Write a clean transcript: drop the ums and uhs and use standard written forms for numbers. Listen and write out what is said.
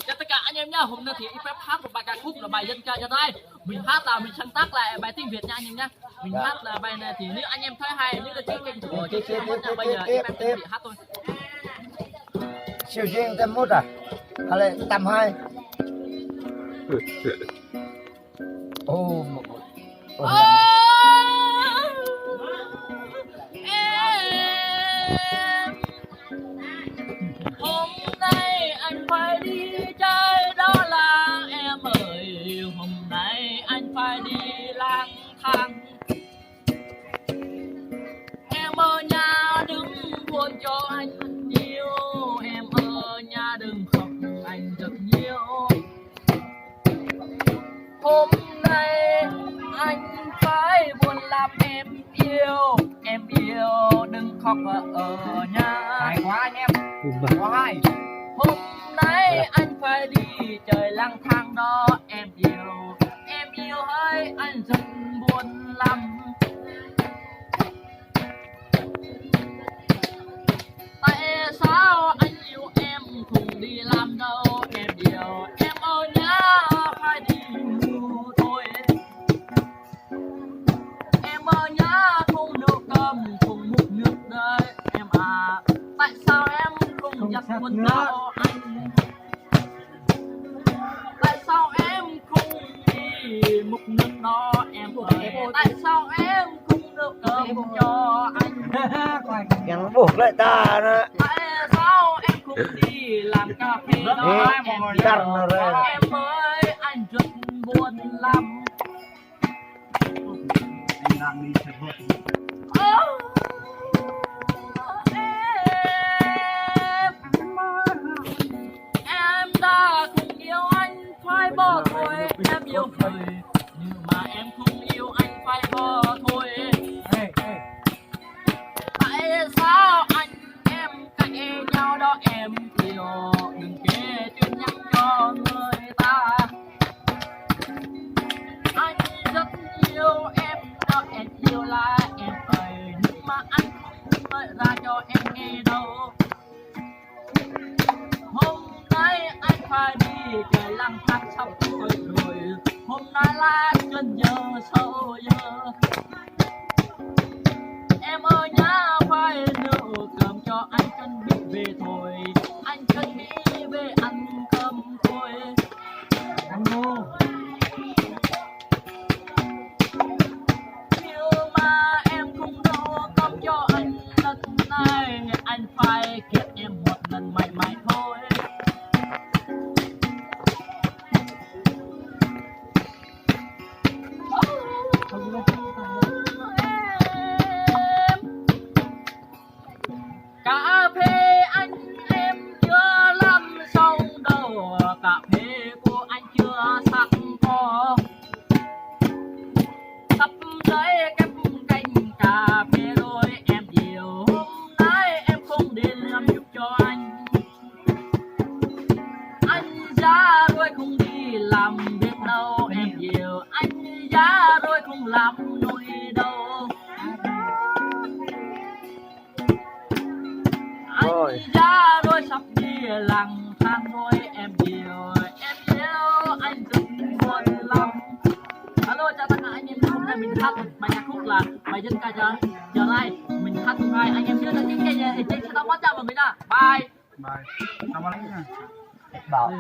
cho tất cả anh em nhá, hôm nay thì phép hát một bài ca khúc là bài dân ca cho đây. Mình hát là mình sáng tác lại bài tiếng Việt nha anh em nhá. Mình hát là bài này thì nếu anh em thấy hay, nếu là chưa kênh của bây giờ em tiếng Việt hát thôi. Siêu riêng tem mút à? Hay là tầm hai? Ô, hôm nay anh phải đi chơi đó là em ơi, hôm nay anh phải đi lang thang. Em ở nhà đứng buồn cho anh nhiều, em ở nhà đừng khóc anh rất nhiều. Hôm nay anh phải buồn làm em yêu đừng khóc ở nhà. hay quá anh em. Quá hay. Hôm nay anh phải đi chơi lang thang đó em yêu ơi anh rất buồn lắm. Tại sao anh yêu em không đi làm đâu em yêu, em ở nhà phải đi ngủ thôi. Em ở nhà không nấu cơm không múc nước đấy em à, tại sao em không giặt quần áo anh, tại sao em không đi múc nước đó em ơi, tại sao em không nấu cơm cho anh. Gắn buộc lại ta đó. Tại sao em không đi làm cà phê đó em ơi anh rất buồn lắm. Em đã không yêu anh phải bỏ thôi, em yêu thời nhưng mà em không yêu anh phải bỏ thôi. Tại sao anh em cãi nhau đó em yêu, đừng kể chuyện nhắc cho người ta. Anh rất yêu em đó em yêu là em ơi, nhưng mà anh không nói ra cho em nghe đâu. Hôm nay anh phải đi chơi lang thang sắp tuổi rồi, hôm nay là cơn giờ sâu giờ. Em ở nhà phải nấu cơm cho anh chuẩn bị về thôi, anh chuẩn bị về ăn cơm thôi. Anh ngô. Nhưng mà em không nấu cơm cho anh lần này, anh phải kiếp em một lần mãi mãi thôi. Cà phê anh em chưa làm xong đâu, cà phê của anh chưa sắc có. Sắp tới cái canh cà phê rồi em yêu, hôm nay em không đi làm giúp cho anh. Anh già rồi không đi làm việc đâu em yêu, anh già rồi không làm nổi đâu. Anh già rồi sắp đi lang thang thôi em yêu anh rất buồn lắm. Alo chào tất cả anh em, hôm nay mình hát một bài nhạc khúc là bài dân ca giờ này mình hát cùng hai anh em chưa đăng ký kênh thì trên sẽ đóng góp cho mọi người nha. Bye. Bye. Cảm ơn. Bảo